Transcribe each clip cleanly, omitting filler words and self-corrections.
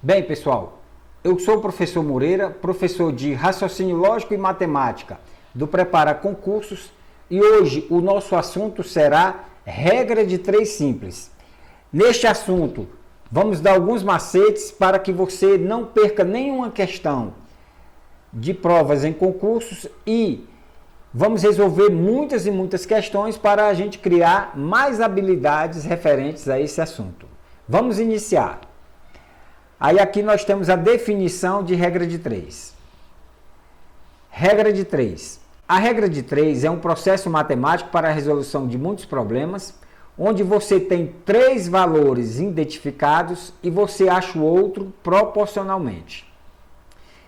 Bem, pessoal, eu sou o professor Moreira, professor de Raciocínio Lógico e Matemática do Prepara Concursos, e hoje o nosso assunto será regra de 3 simples. Neste assunto, vamos dar alguns macetes para que você não perca nenhuma questão de provas em concursos e vamos resolver muitas e muitas questões para a gente criar mais habilidades referentes a esse assunto. Vamos iniciar. Aí aqui nós temos a definição de regra de 3. Regra de 3. A regra de 3 é um processo matemático para a resolução de muitos problemas, onde você tem 3 valores identificados e você acha o outro proporcionalmente.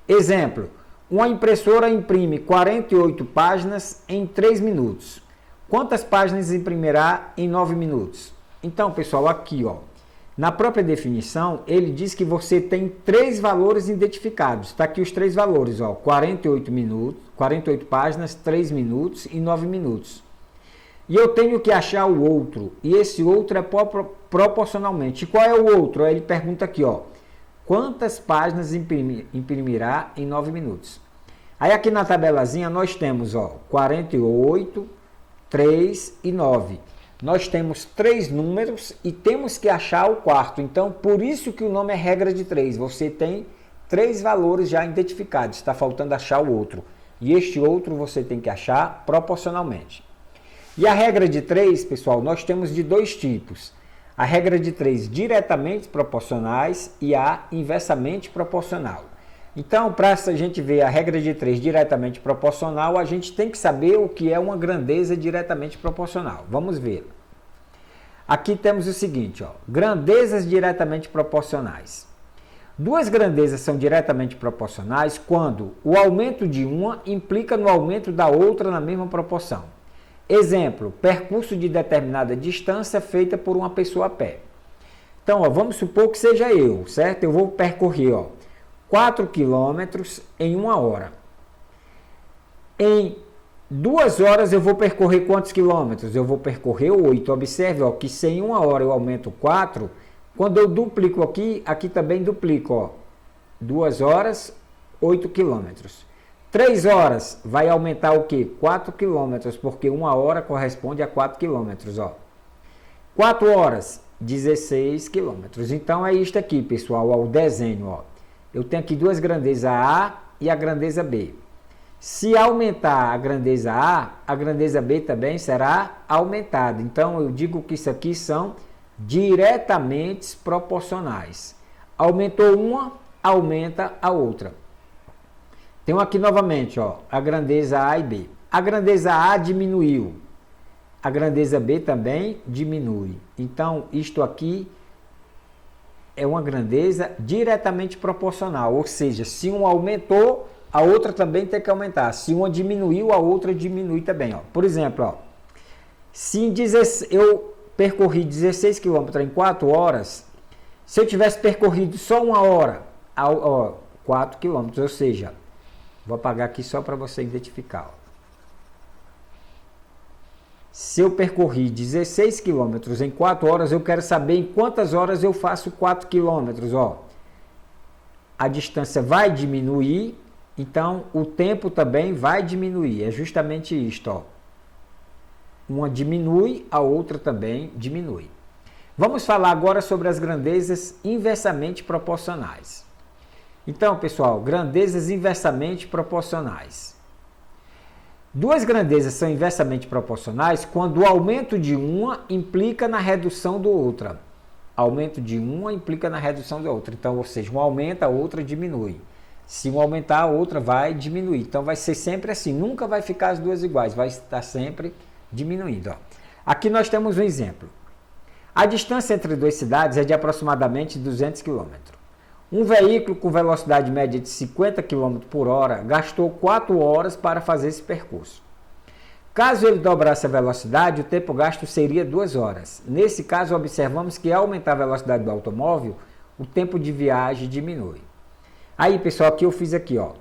Exemplo, uma impressora imprime 48 páginas em 3 minutos. Quantas páginas imprimirá em 9 minutos? Então, pessoal, aqui, ó, na própria definição, ele diz que você tem 3 valores identificados. Está aqui os 3 valores, ó, 48 páginas, 3 minutos e 9 minutos. E eu tenho que achar o outro, e esse outro é proporcionalmente. E qual é o outro? Aí ele pergunta aqui, ó, quantas páginas imprimirá em 9 minutos? Aí aqui na tabelazinha nós temos, ó, 48, 3 e 9. Nós temos 3 números e temos que achar o quarto. Então, por isso que o nome é regra de 3. Você tem 3 valores já identificados. Está faltando achar o outro. E este outro você tem que achar proporcionalmente. E a regra de 3, pessoal, nós temos de 2 tipos. A regra de 3 diretamente proporcionais e a inversamente proporcional. Então, para a gente ver a regra de 3 diretamente proporcional, a gente tem que saber o que é uma grandeza diretamente proporcional. Vamos ver. Aqui temos o seguinte, ó, grandezas diretamente proporcionais. 2 grandezas são diretamente proporcionais quando o aumento de uma implica no aumento da outra na mesma proporção. Exemplo, percurso de determinada distância feita por uma pessoa a pé. Então, ó, vamos supor que seja eu, certo? Eu vou percorrer, ó, 4 quilômetros em 1 hora. Em 2 horas eu vou percorrer quantos quilômetros? Eu vou percorrer 8. Observe, ó, que se em 1 hora eu aumento 4, quando eu duplico aqui, aqui também duplico, ó. 2 horas, 8 quilômetros. 3 horas vai aumentar o quê? 4 quilômetros, porque 1 hora corresponde a 4 quilômetros, ó. 4 horas, 16 quilômetros. Então é isto aqui, pessoal, ó, o desenho, ó. Eu tenho aqui 2 grandezas A e a grandeza B. Se aumentar a grandeza B também será aumentada. Então, eu digo que isso aqui são diretamente proporcionais. Aumentou uma, aumenta a outra. Tem aqui novamente, ó, a grandeza A e B. A grandeza A diminuiu. A grandeza B também diminui. Então, isto aqui é uma grandeza diretamente proporcional, ou seja, se um aumentou, a outra também tem que aumentar. Se uma diminuiu, a outra diminui também. Ó. Por exemplo, ó, se eu percorri 16 km em 4 horas, se eu tivesse percorrido só 1 hora, 4 km, ou seja, vou apagar aqui só para você identificar. Ó. Se eu percorri 16 quilômetros em 4 horas, eu quero saber em quantas horas eu faço 4 quilômetros. Ó. A distância vai diminuir, então o tempo também vai diminuir. É justamente isto. Ó. Uma diminui, a outra também diminui. Vamos falar agora sobre as grandezas inversamente proporcionais. Então, pessoal, grandezas inversamente proporcionais. 2 grandezas são inversamente proporcionais quando o aumento de uma implica na redução da outra. Aumento de uma implica na redução da outra. Então, ou seja, uma aumenta, a outra diminui. Se um aumentar, a outra vai diminuir. Então, vai ser sempre assim. Nunca vai ficar as duas iguais. Vai estar sempre diminuindo. Ó. Aqui nós temos um exemplo. A distância entre 2 cidades é de aproximadamente 200 km. Um veículo com velocidade média de 50 km por hora gastou 4 horas para fazer esse percurso. Caso ele dobrasse a velocidade, o tempo gasto seria 2 horas. Nesse caso, observamos que ao aumentar a velocidade do automóvel, o tempo de viagem diminui. Aí, pessoal, aqui eu fiz aqui, ó.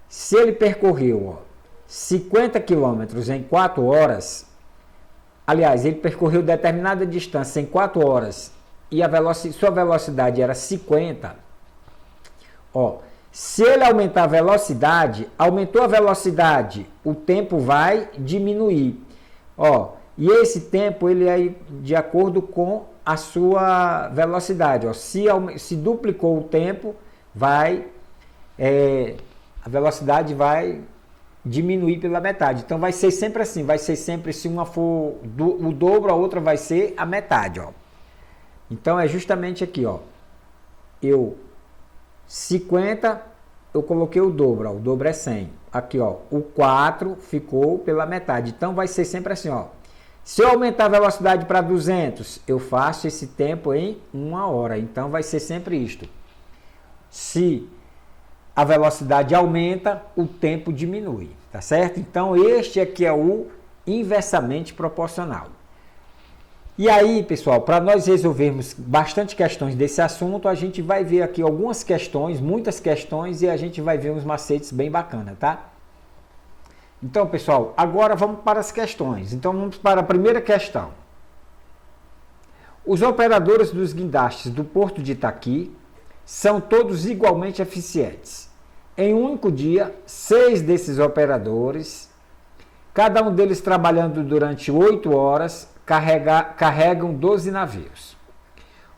Se ele percorreu, ó, 50 km em 4 horas, aliás, ele percorreu determinada distância em 4 horas e sua velocidade era 50, ó, se ele aumentar a velocidade, aumentou a velocidade, o tempo vai diminuir. Ó, e esse tempo ele é de acordo com a sua velocidade. Ó. Se duplicou o tempo, a velocidade vai diminuir pela metade. Então vai ser sempre assim, vai ser sempre, se uma for o dobro, a outra vai ser a metade. Ó. Então é justamente aqui, ó. 50, eu coloquei o dobro, ó, o dobro é 100. Aqui, ó, o 4 ficou pela metade. Então vai ser sempre assim, ó. Se eu aumentar a velocidade para 200, eu faço esse tempo em 1 hora. Então vai ser sempre isto. Se a velocidade aumenta, o tempo diminui, tá certo? Então este aqui é o inversamente proporcional. E aí, pessoal, para nós resolvermos bastante questões desse assunto, a gente vai ver aqui algumas questões, muitas questões, e a gente vai ver uns macetes bem bacanas, tá? Então, pessoal, agora vamos para as questões. Então, vamos para a primeira questão. Os operadores dos guindastes do Porto de Itaqui são todos igualmente eficientes. Em um único dia, 6 desses operadores, cada um deles trabalhando durante 8 horas, carregam 12 navios.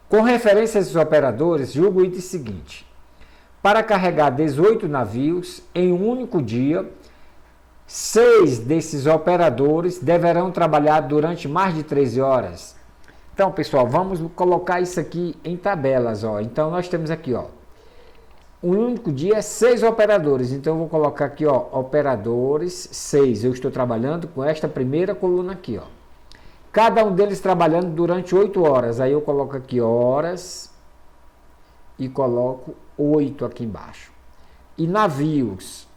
Com referência a esses operadores, julgo o item seguinte. Para carregar 18 navios em um único dia, 6 desses operadores deverão trabalhar durante mais de 13 horas. Então, pessoal, vamos colocar isso aqui em tabelas. Ó. Então, nós temos aqui, ó, um único dia, 6 operadores. Então, eu vou colocar aqui, ó, operadores 6. Eu estou trabalhando com esta primeira coluna aqui, ó. Cada um deles trabalhando durante 8 horas. Aí eu coloco aqui horas e coloco 8 aqui embaixo. E navios.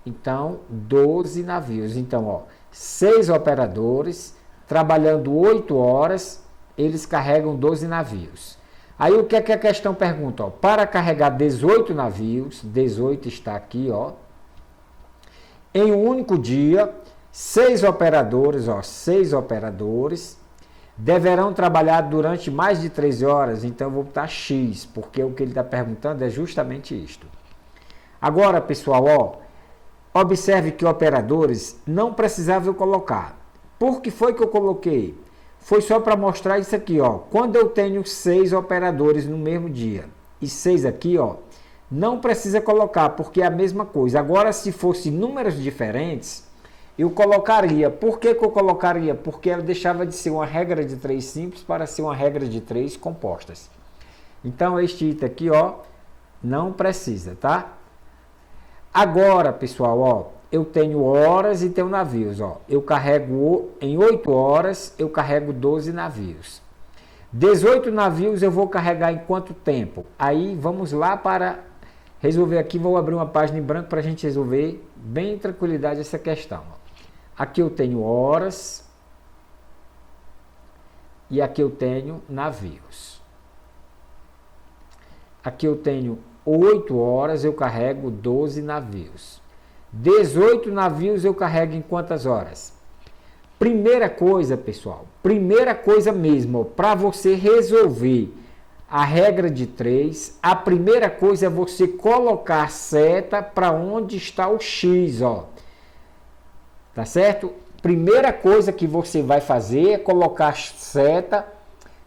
Então, 12 navios. Então, ó, 6 operadores trabalhando 8 horas, eles carregam 12 navios. Aí o que é que a questão pergunta? Ó, para carregar 18 navios, 18 está aqui, ó, em um único dia, 6 operadores, ó, 6 operadores deverão trabalhar durante mais de 13 horas. Então, eu vou botar X, porque o que ele está perguntando é justamente isto. Agora, pessoal, ó, observe que operadores não precisava eu colocar. Por que foi que eu coloquei? Foi só para mostrar isso aqui, ó. Quando eu tenho 6 operadores no mesmo dia e 6 aqui, ó, não precisa colocar, porque é a mesma coisa. Agora, se fosse números diferentes, eu colocaria. Por que eu colocaria? Porque ela deixava de ser uma regra de 3 simples para ser uma regra de 3 compostas. Então, este item aqui, ó, não precisa, tá? Agora, pessoal, ó, eu tenho horas e tenho navios, ó. Eu carrego em 8 horas, eu carrego 12 navios. 18 navios eu vou carregar em quanto tempo? Aí vamos lá para resolver aqui, vou abrir uma página em branco para a gente resolver bem em tranquilidade essa questão. Ó. Aqui eu tenho horas e aqui eu tenho navios. Aqui eu tenho 8 horas, eu carrego 12 navios. 18 navios eu carrego em quantas horas? Primeira coisa, pessoal, primeira coisa mesmo, para você resolver a regra de 3, a primeira coisa é você colocar a seta para onde está o X, ó. Tá certo? Primeira coisa que você vai fazer é colocar a seta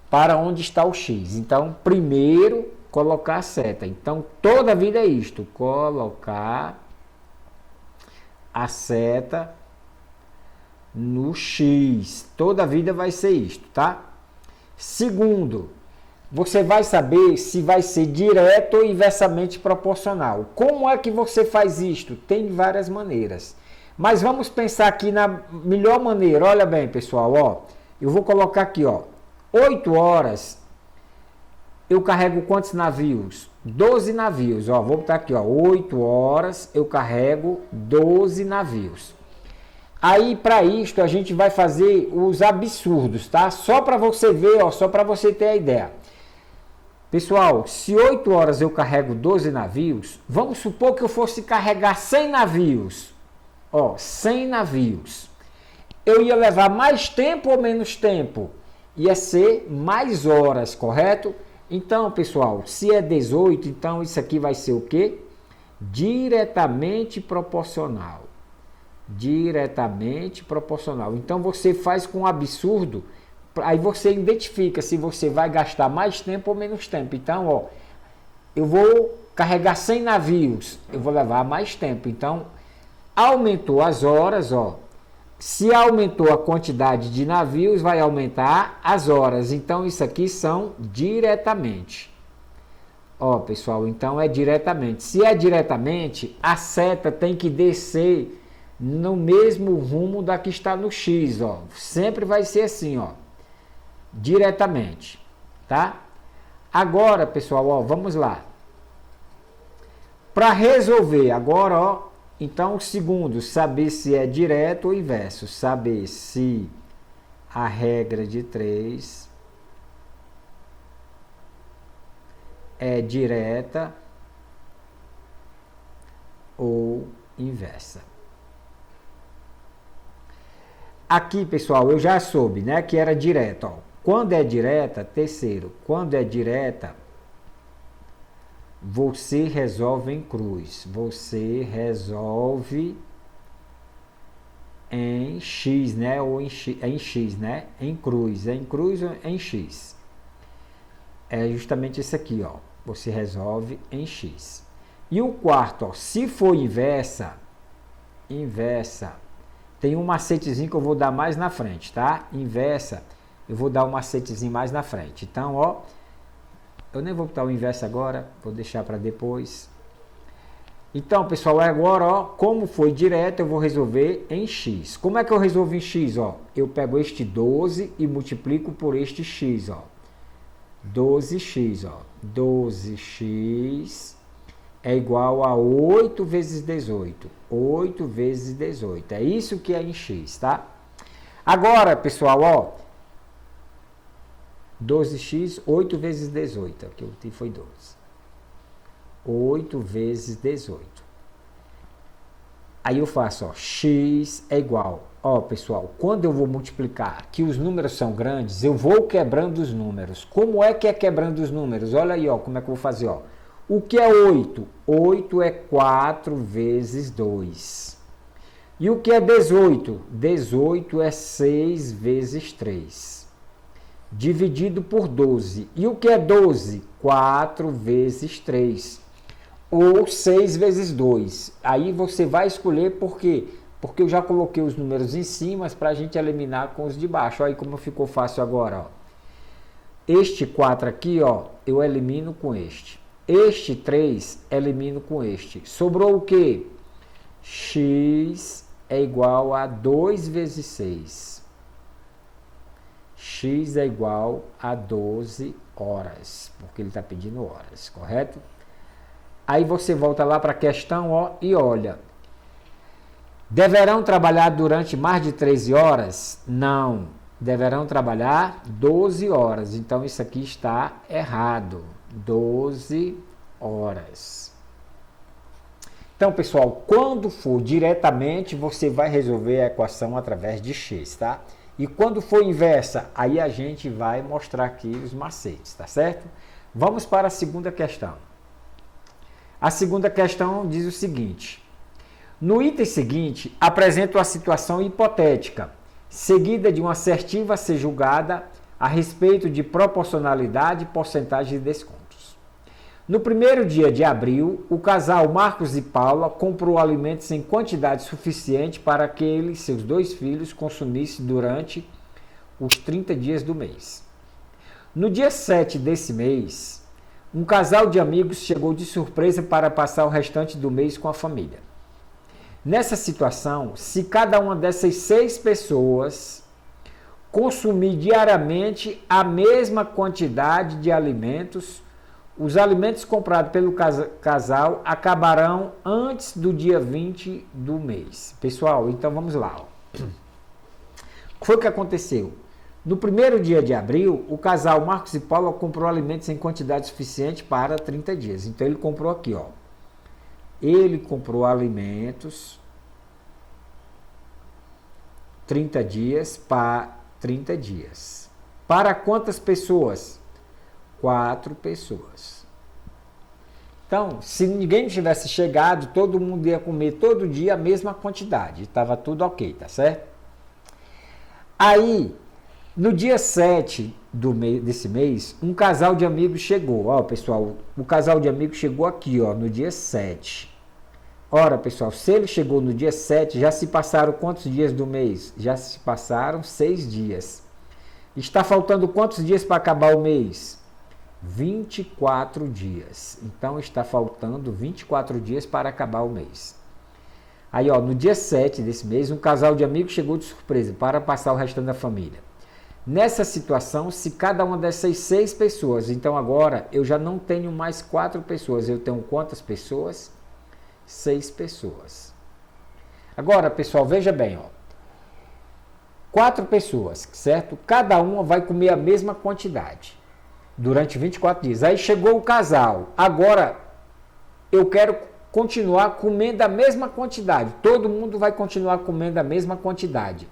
para onde está o X. Então, primeiro, colocar a seta. Então, toda a vida é isto, colocar a seta no X. Toda a vida vai ser isto, tá? Segundo, você vai saber se vai ser direto ou inversamente proporcional. Como é que você faz isto? Tem várias maneiras. Mas vamos pensar aqui na melhor maneira. Olha bem, pessoal, ó. Eu vou colocar aqui, ó. 8 horas eu carrego quantos navios? 12 navios, ó. Vou botar aqui, ó. 8 horas eu carrego 12 navios. Aí, para isto, a gente vai fazer os absurdos, tá? Só para você ver, ó, só para você ter a ideia. Pessoal, se 8 horas eu carrego 12 navios, vamos supor que eu fosse carregar 100 navios. Ó, 100 navios. Eu ia levar mais tempo ou menos tempo? ia ser mais horas, correto? Então, pessoal, se é 18, então isso aqui vai ser o quê? Diretamente proporcional. Diretamente proporcional. Então, você faz com um absurdo, aí você identifica se você vai gastar mais tempo ou menos tempo. Então, ó, eu vou carregar 100 navios, eu vou levar mais tempo. Então, aumentou as horas, ó. Se aumentou a quantidade de navios, vai aumentar as horas. Então, isso aqui são diretamente. Ó, pessoal, então é diretamente. Se é diretamente, a seta tem que descer no mesmo rumo da que está no X, ó. Sempre vai ser assim, ó. Diretamente, tá? Agora, pessoal, ó, vamos lá. Para resolver, agora, ó, então, o segundo, saber se é direto ou inverso. Saber se a regra de 3 é direta ou inversa. Aqui, pessoal, eu já soube, né, que era direta, ó. Quando é direta, terceiro, quando é direta, você resolve em cruz. Você resolve em X, né? Ou em X, né? Em cruz. É em cruz ou em X? É justamente isso aqui, ó. Você resolve em X. E o quarto, ó. Se for inversa, tem um macetezinho que eu vou dar mais na frente, tá? Inversa, eu vou dar um macetezinho mais na frente. Então, ó. Eu nem vou botar o inverso agora, vou deixar para depois. Então, pessoal, agora, ó, como foi direto, eu vou resolver em X. Como é que eu resolvo em X? Ó? Eu pego este 12 e multiplico por este X. Ó. 12x. Ó. 12x é igual a 8 vezes 18. 8 vezes 18. É isso que é em X, tá? Agora, pessoal, ó. 12x, 8 vezes 18, aqui eu tive foi 12. 8 vezes 18. Aí eu faço, ó, x é igual, ó, pessoal, quando eu vou multiplicar, que os números são grandes, eu vou quebrando os números. Como é que é quebrando os números? Olha aí, ó, como é que eu vou fazer, ó. O que é 8? 8 é 4 vezes 2. E o que é 18? 18 é 6 vezes 3. Dividido por 12. E o que é 12? 4 vezes 3. Ou 6 vezes 2. Aí você vai escolher por quê? Porque eu já coloquei os números em cima para a gente eliminar com os de baixo. Olha aí como ficou fácil agora. Ó. Este 4 aqui, ó, eu elimino com este. Este 3, elimino com este. Sobrou o quê? X é igual a 2 vezes 6. X é igual a 12 horas, porque ele está pedindo horas, correto? Aí você volta lá para a questão, ó, e olha. Deverão trabalhar durante mais de 13 horas? Não. Deverão trabalhar 12 horas. Então, isso aqui está errado. 12 horas. Então, pessoal, quando for diretamente, você vai resolver a equação através de X, tá? E quando for inversa, aí a gente vai mostrar aqui os macetes, tá certo? Vamos para a segunda questão. A segunda questão diz o seguinte. No item seguinte, apresento a situação hipotética, seguida de uma assertiva a ser julgada a respeito de proporcionalidade e porcentagem de descontos. No primeiro dia de abril, o casal Marcos e Paula comprou alimentos em quantidade suficiente para que ele e seus 2 filhos consumissem durante os 30 dias do mês. No dia 7 desse mês, um casal de amigos chegou de surpresa para passar o restante do mês com a família. Nessa situação, se cada uma dessas 6 pessoas consumir diariamente a mesma quantidade de alimentos, os alimentos comprados pelo casal acabarão antes do dia 20 do mês. Pessoal, então vamos lá. Ó. O que foi que aconteceu? No primeiro dia de abril, o casal Marcos e Paula comprou alimentos em quantidade suficiente para 30 dias. Então ele comprou aqui, ó. Ele comprou alimentos 30 dias para 30 dias. Para quantas pessoas? 4 pessoas. Então, se ninguém tivesse chegado, todo mundo ia comer todo dia a mesma quantidade. Estava tudo ok, tá certo? Aí, no dia 7 desse mês, um casal de amigos chegou. Ó, pessoal, o casal de amigos chegou aqui, ó, no dia 7. Ora, pessoal, se ele chegou no dia 7, já se passaram quantos dias do mês? Já se passaram 6 dias. Está faltando quantos dias para acabar o mês? 24 dias. Então, está faltando 24 dias para acabar o mês. Aí, ó, no dia 7 desse mês, um casal de amigos chegou de surpresa para passar o restante da família. Nessa situação, se cada uma dessas 6 pessoas, então agora eu já não tenho mais 4 pessoas, eu tenho quantas pessoas? 6 pessoas. Agora, pessoal, veja bem, ó. 4 pessoas, certo? Cada uma vai comer a mesma quantidade durante 24 dias. Aí chegou o casal. Agora eu quero continuar comendo a mesma quantidade. Todo mundo vai continuar comendo a mesma quantidade.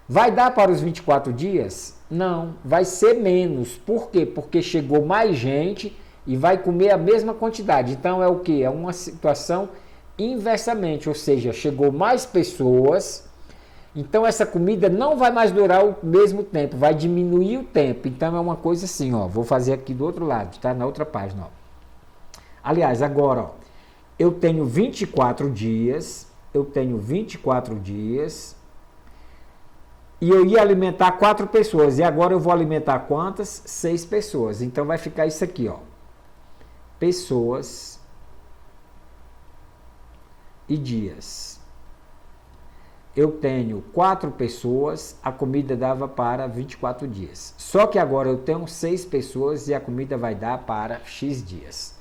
Vai dar para os 24 dias? Não, vai ser menos. Por quê? Porque chegou mais gente e vai comer a mesma quantidade. Então é o quê? É uma situação inversamente, ou seja, chegou mais pessoas, então essa comida não vai mais durar o mesmo tempo, vai diminuir o tempo. Então é uma coisa assim, ó, vou fazer aqui do outro lado, tá? Na outra página, ó. Aliás, agora, ó, eu tenho 24 dias, e eu ia alimentar 4 pessoas, e agora eu vou alimentar quantas? 6 pessoas. Então vai ficar isso aqui, ó. Pessoas e dias. Eu tenho 4 pessoas, a comida dava para 24 dias. Só que agora eu tenho 6 pessoas e a comida vai dar para X dias.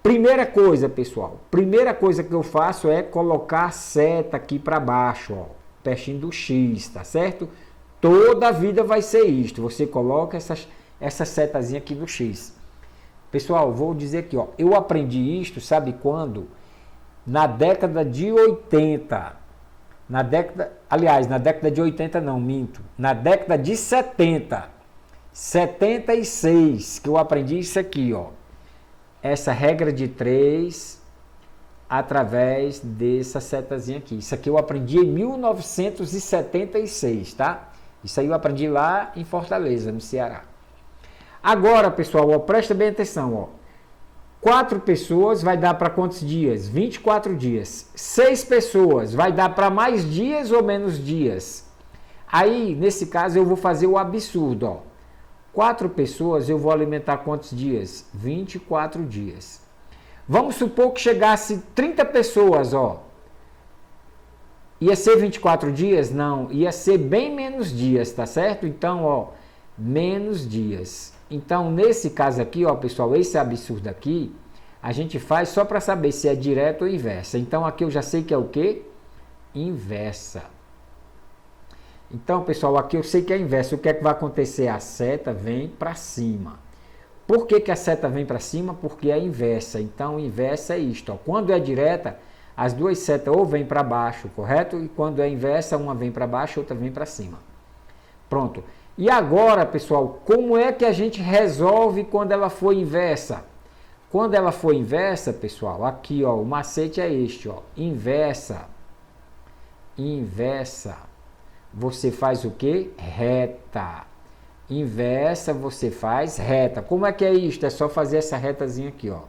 Primeira coisa, pessoal, primeira coisa que eu faço é colocar a seta aqui para baixo, ó, pertinho do X, tá certo? Toda a vida vai ser isto. Você coloca essa setazinha aqui do X. Pessoal, vou dizer aqui, ó, eu aprendi isto, sabe quando? Na década de 80. Na década de 80 não, minto. Na década de 70. 76, que eu aprendi isso aqui, ó. Essa regra de 3 através dessa setazinha aqui. Isso aqui eu aprendi em 1976, tá? Isso aí eu aprendi lá em Fortaleza, no Ceará. Agora, pessoal, ó, presta bem atenção, ó. 4 pessoas vai dar para quantos dias? 24 dias. 6 pessoas vai dar para mais dias ou menos dias? Aí, nesse caso, eu vou fazer o absurdo, ó. 4 pessoas eu vou alimentar quantos dias? 24 dias. Vamos supor que chegasse 30 pessoas, ó. Ia ser 24 dias? Não, ia ser bem menos dias, tá certo? Então, ó, menos dias. Então, nesse caso aqui, ó, pessoal, esse absurdo aqui, a gente faz só para saber se é direto ou inversa. Então, aqui eu já sei que é o quê? Inversa. Então, pessoal, aqui eu sei que é inversa. O que é que vai acontecer? A seta vem para cima. Por que a seta vem para cima? Porque é inversa. Então, inversa é isto, ó. Quando é direta, as duas setas ou vêm para baixo, correto? E quando é inversa, uma vem para baixo, outra vem para cima. Pronto. E agora, pessoal, como é que a gente resolve quando ela for inversa? Quando ela for inversa, pessoal, aqui, ó, o macete é este, ó, inversa. Inversa. Você faz o quê? Reta. Inversa, você faz reta. Como é que é isto? É só fazer essa retazinha aqui, ó.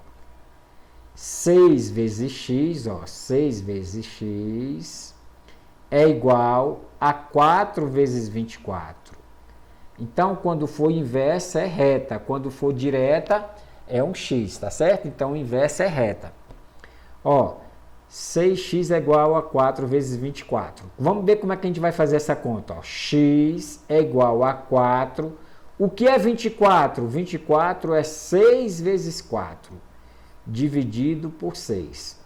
6 vezes x, ó, 6 vezes x é igual a 4 vezes 24. Então, quando for inversa, é reta. Quando for direta, é um x, tá certo? Então, inversa é reta. Ó, 6x é igual a 4 vezes 24. Vamos ver como é que a gente vai fazer essa conta. Ó. X é igual a 4. O que é 24? 24 é 6 vezes 4, dividido por 6.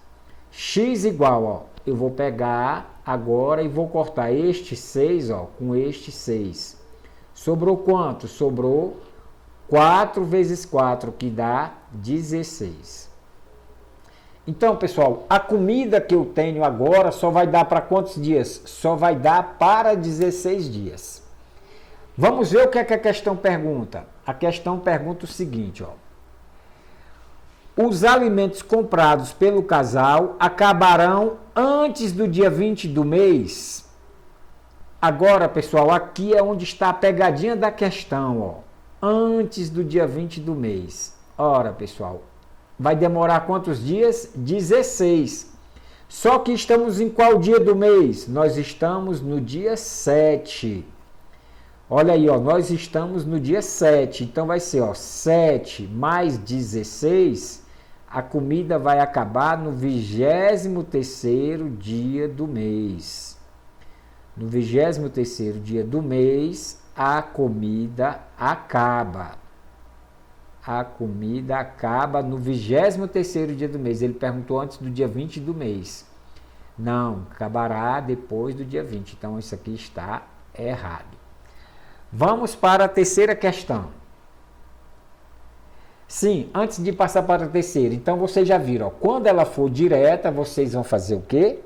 X igual, ó, eu vou pegar agora e vou cortar este 6, ó, com este 6. Sobrou quanto? Sobrou 4 vezes 4, que dá 16. Então, pessoal, a comida que eu tenho agora só vai dar para quantos dias? Só vai dar para 16 dias. Vamos ver o que é que a questão pergunta. A questão pergunta o seguinte, ó. Os alimentos comprados pelo casal acabarão antes do dia 20 do mês? Agora, pessoal, aqui é onde está a pegadinha da questão, ó. Antes do dia 20 do mês. Ora, pessoal, vai demorar quantos dias? 16. Só que estamos em qual dia do mês? Nós estamos no dia 7. Olha aí, ó, nós estamos no dia 7. Então vai ser, ó, 7 mais 16. A comida vai acabar no 23º dia do mês. No 23º dia do mês, a comida acaba. A comida acaba no 23º dia do mês. Ele perguntou antes do dia 20 do mês. Não, acabará depois do dia 20. Então, isso aqui está errado. Vamos para a terceira questão. Sim, antes de passar para a terceira, então vocês já viram, ó, quando ela for direta, vocês vão fazer o quê?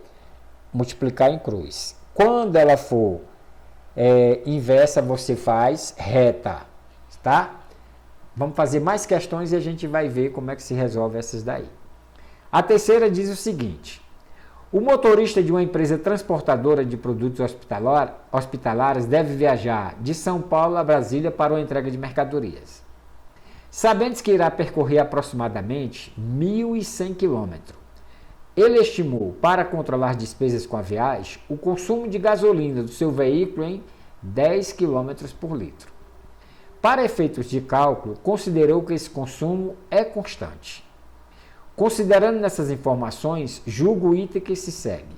Multiplicar em cruz. Quando ela for inversa, você faz reta, tá? Vamos fazer mais questões e a gente vai ver como é que se resolve essas daí. A terceira diz o seguinte: o motorista de uma empresa transportadora de produtos hospitalares deve viajar de São Paulo a Brasília para uma entrega de mercadorias. Sabendo que irá percorrer aproximadamente 1.100 km. Ele estimou, para controlar despesas com a viagem, o consumo de gasolina do seu veículo em 10 km por litro. Para efeitos de cálculo, considerou que esse consumo é constante. Considerando nessas informações, julga o item que se segue.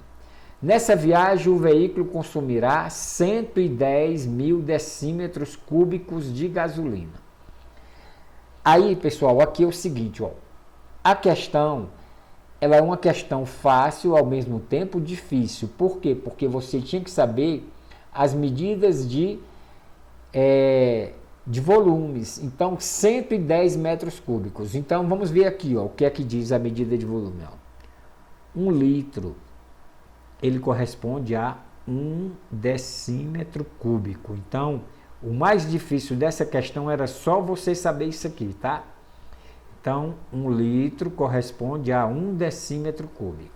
Nessa viagem, o veículo consumirá 110 mil decímetros cúbicos de gasolina. Aí, pessoal, aqui é o seguinte, ó. A questão, ela é uma questão fácil, ao mesmo tempo difícil. Por quê? Porque você tinha que saber as medidas de volumes. Então, 110 metros cúbicos. Então, vamos ver aqui, ó, o que é que diz a medida de volume. Ó. 1 litro, ele corresponde a 1 decímetro cúbico. Então, o mais difícil dessa questão era só você saber isso aqui, tá? Então, 1 litro corresponde a 1 decímetro cúbico.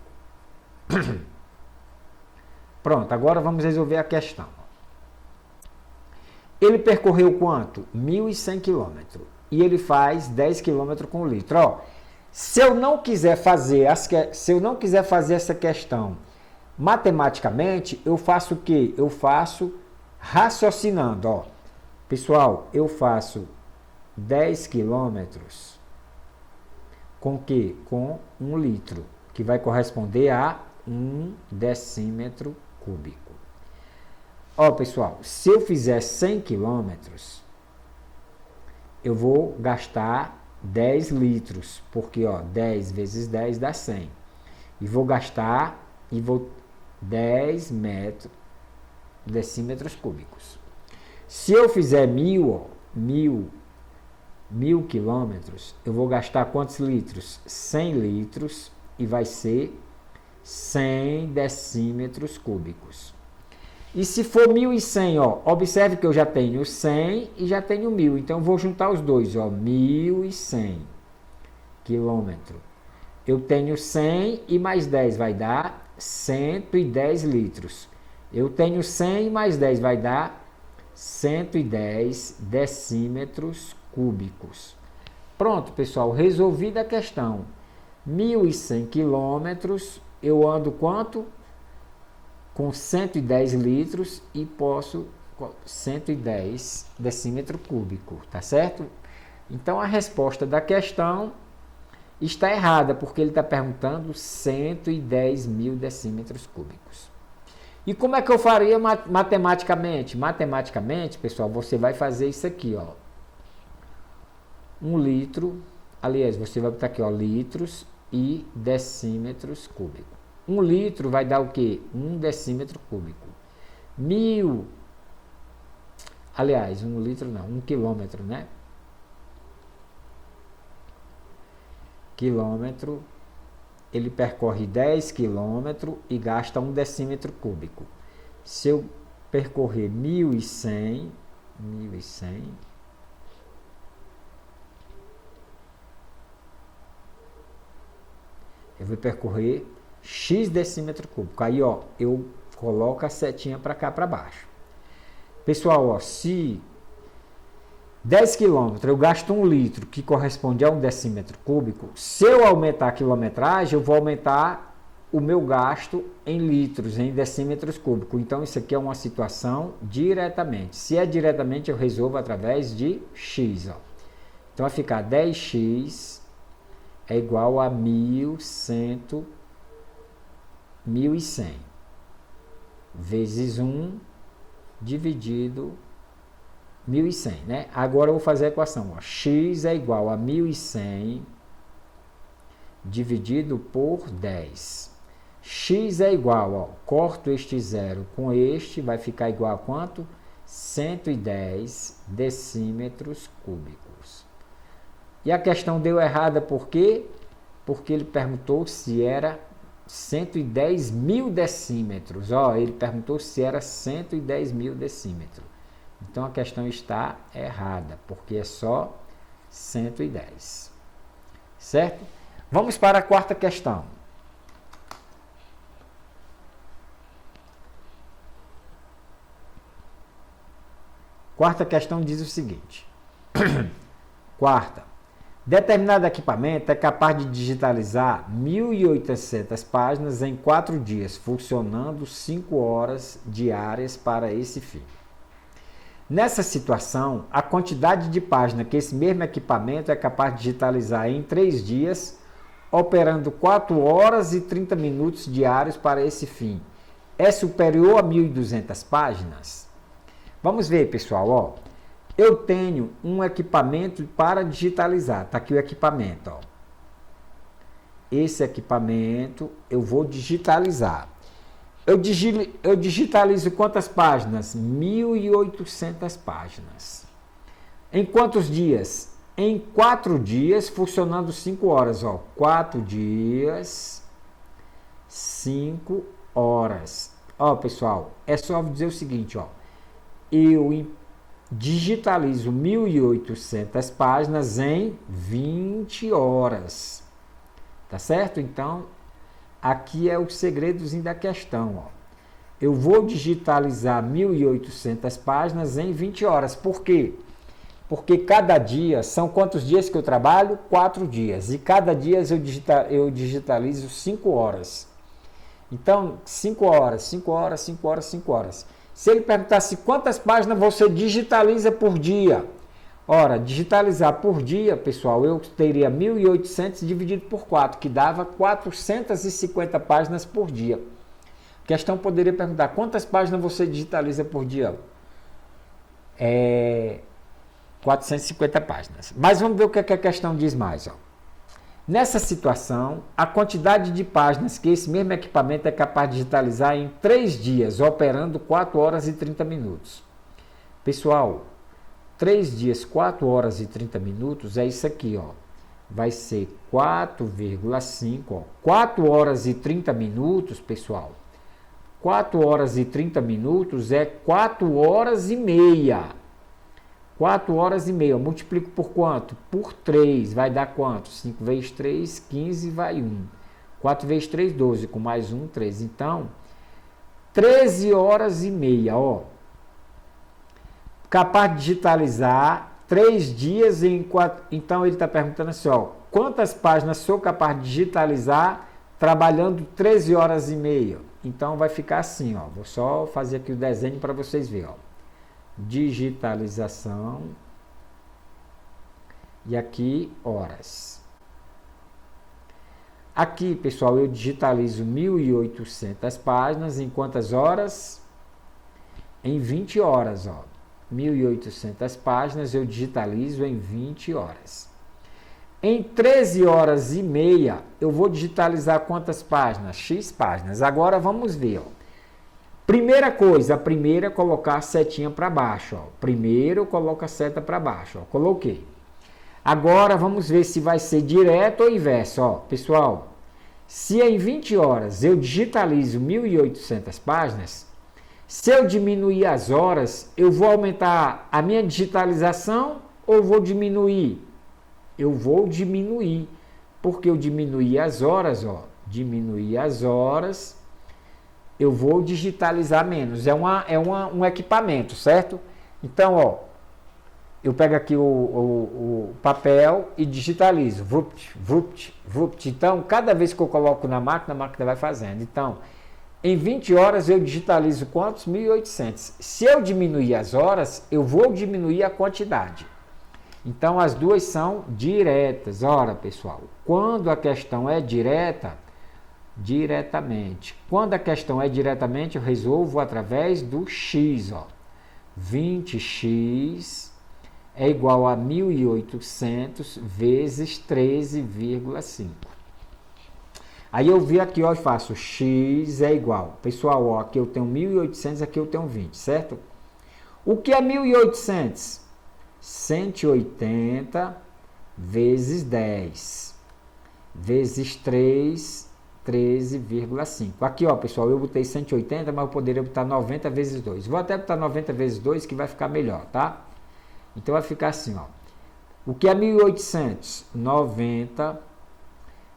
Pronto, agora vamos resolver a questão. Ele percorreu quanto? 1.100 km. E ele faz 10 km com o litro. Ó, se eu não quiser fazer essa questão matematicamente, eu faço o quê? Eu faço raciocinando, ó. Pessoal, eu faço 10 quilômetros com o quê? Com 1 litro, que vai corresponder a 1 decímetro cúbico. Ó, pessoal, se eu fizer 100 quilômetros, eu vou gastar 10 litros, porque, ó, 10 vezes 10 dá 100. E vou gastar 10 decímetros cúbicos. Se eu fizer 1.000 quilômetros, eu vou gastar quantos litros? 100 litros e vai ser 100 decímetros cúbicos. E se for 1.100, ó, observe que eu já tenho 100 e já tenho 1.000. Então, eu vou juntar os dois, ó, 1.100 quilômetros. Eu tenho 100 e mais 10 vai dar 110 litros. Eu tenho 100 e mais 10 vai dar 110 decímetros cúbicos. Pronto, pessoal, resolvida a questão. 1.100 quilômetros, eu ando quanto? Com 110 litros e posso 110 decímetro cúbico, tá certo? Então, a resposta da questão está errada, porque ele está perguntando 110 mil decímetros cúbicos. E como é que eu faria matematicamente? Matematicamente, pessoal, você vai fazer isso aqui, ó. 1 litro, aliás, você vai botar aqui, ó, litros e decímetros cúbicos. 1 litro vai dar o quê? 1 decímetro cúbico. 1.000, aliás, 1 litro não, 1 quilômetro, né? Quilômetro, ele percorre 10 quilômetros e gasta 1 decímetro cúbico. Se eu percorrer 1.100, 1.100 eu vou percorrer X decímetro cúbico. Aí, ó, eu coloco a setinha para cá para baixo. Pessoal, ó, se 10 km eu gasto 1 litro, que corresponde a 1 decímetro cúbico, se eu aumentar a quilometragem, eu vou aumentar o meu gasto em litros, em decímetros cúbicos. Então, isso aqui é uma situação diretamente. Se é diretamente, eu resolvo através de X. Ó. Então, vai ficar 10x é igual a 1.100 vezes 1 dividido 1.100, né? Agora eu vou fazer a equação. Ó. X é igual a 1.100 dividido por 10. X é igual, ó, corto este zero com este, vai ficar igual a quanto? 110 decímetros cúbicos. E a questão deu errada por quê? Porque ele perguntou se era 110 mil decímetros. Ó, ele perguntou se era 110 mil decímetros. Então a questão está errada, porque é só 110. Certo? Vamos para a quarta questão. Quarta questão diz o seguinte. Quarta. Determinado equipamento é capaz de digitalizar 1.800 páginas em 4 dias, funcionando 5 horas diárias para esse fim. Nessa situação, a quantidade de páginas que esse mesmo equipamento é capaz de digitalizar em 3 dias, operando 4 horas e 30 minutos diários para esse fim, é superior a 1.200 páginas? Vamos ver, pessoal, ó. Eu tenho um equipamento para digitalizar. Está aqui o equipamento, ó. Esse equipamento eu vou digitalizar. Eu digitalizo quantas páginas? 1.800 páginas. Em quantos dias? Em 4 dias, funcionando 5 horas, ó. 4 dias, 5 horas. Ó, pessoal, é só dizer o seguinte, ó. Eu digitalizo 1.800 páginas em 20 horas. Tá certo? Então, aqui é o segredozinho da questão. Ó. Eu vou digitalizar 1.800 páginas em 20 horas. Por quê? Porque cada dia, são quantos dias que eu trabalho? 4 dias. E cada dia eu digitalizo 5 horas. Então, 5 horas, 5 horas, 5 horas, 5 horas. Se ele perguntasse quantas páginas você digitaliza por dia? Ora, digitalizar por dia, pessoal, eu teria 1.800 dividido por 4, que dava 450 páginas por dia. A questão poderia perguntar, quantas páginas você digitaliza por dia? 450 páginas. Mas vamos ver o que a questão diz mais. Ó. Nessa situação, a quantidade de páginas que esse mesmo equipamento é capaz de digitalizar em 3 dias, operando 4 horas e 30 minutos. Pessoal, 3 dias, 4 horas e 30 minutos é isso aqui, ó. Vai ser 4,5, ó. 4 horas e 30 minutos, pessoal. 4 horas e 30 minutos é 4 horas e meia. 4 horas e meia, eu multiplico por quanto? Por 3, vai dar quanto? 5 vezes 3, 15, vai 1. 4 vezes 3, 12, com mais 1, 13. Então, 13 horas e meia, ó. Capaz de digitalizar 3 dias em 4... Então, ele está perguntando assim, ó. Quantas páginas sou capaz de digitalizar trabalhando 13 horas e meia? Então, vai ficar assim, ó. Vou só fazer aqui o desenho para vocês verem, ó. Digitalização e aqui horas. Aqui, pessoal, eu digitalizo 1.800 páginas em quantas horas? Em 20 horas, ó. 1.800 páginas eu digitalizo em 20 horas. Em 13 horas e meia eu vou digitalizar quantas páginas? X páginas. Agora vamos ver, ó. Primeira coisa, a primeira é colocar a setinha para baixo. Ó. Primeiro eu coloco a seta para baixo. Ó. Coloquei. Agora vamos ver se vai ser direto ou inverso. Ó. Pessoal, se em 20 horas eu digitalizo 1.800 páginas, Se eu diminuir as horas, eu vou aumentar a minha digitalização ou vou diminuir? Eu vou diminuir, porque eu diminuir as horas, diminuir as horas, eu vou digitalizar menos. É um equipamento, certo? Então, eu pego aqui o papel e digitalizo. Vupt, vupt, vupt. Então, cada vez que eu coloco na máquina, a máquina vai fazendo. Então, em 20 horas eu digitalizo quantos? 1.800. Se eu diminuir as horas, eu vou diminuir a quantidade. Então, as duas são diretas. Ora, pessoal, quando a questão é direta, diretamente. Quando a questão é diretamente, eu resolvo através do x. 20x é igual a 1.800 vezes 13,5. Aí eu vi aqui, e faço x é igual. Pessoal, aqui eu tenho 1.800, aqui eu tenho 20, certo? O que é 1.800? 180 vezes 10 vezes 3, 13,5. Aqui, pessoal, eu botei 180, mas eu poderia botar 90 vezes 2. Vou até botar 90 vezes 2, que vai ficar melhor, tá? Então, vai ficar assim, O que é 1.800? 90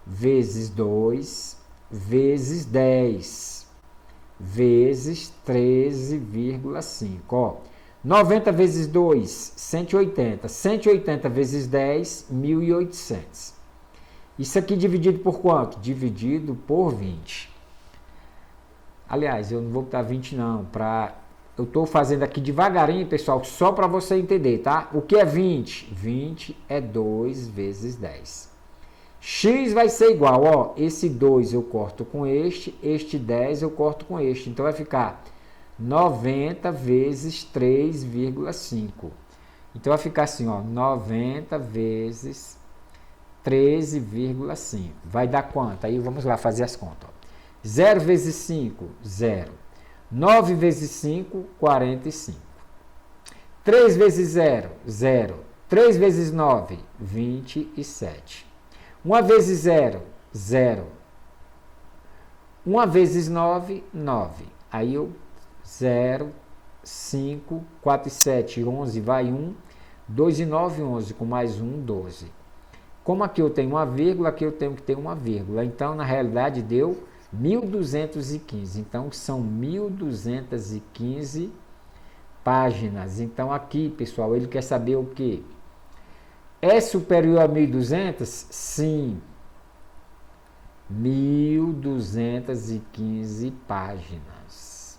vezes 2 vezes 10 vezes 13,5. 90 vezes 2, 180. 180 vezes 10, 1.800. Isso aqui dividido por quanto? Dividido por 20. Aliás, eu não vou botar 20 não, eu estou fazendo aqui devagarinho, pessoal, só para você entender, tá? O que é 20? 20 é 2 vezes 10. X vai ser igual, esse 2 eu corto com este 10 eu corto com este. Então, vai ficar 90 vezes 3,5. Então, vai ficar assim, 90 vezes 13,5. Vai dar quanto? Aí, vamos lá fazer as contas. 0 vezes 5, 0. 9 vezes 5, 45. 3 vezes 0, 0. 3 vezes 9, 27. 1 vezes 0, 0. 1 vezes 9, 9. Aí eu 0, 5, 4 e 7, 11, vai 1. 2 e 9, 11, com mais 1, 12. Como aqui eu tenho uma vírgula, aqui eu tenho que ter uma vírgula. Então, na realidade, deu 1.215. Então, são 1.215 páginas. Então, aqui, pessoal, ele quer saber o quê? É superior a 1.200? Sim. 1.215 páginas.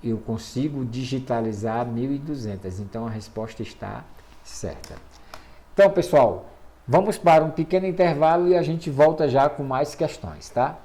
Eu consigo digitalizar 1.200. Então, a resposta está certa. Então, pessoal, vamos para um pequeno intervalo e a gente volta já com mais questões, tá?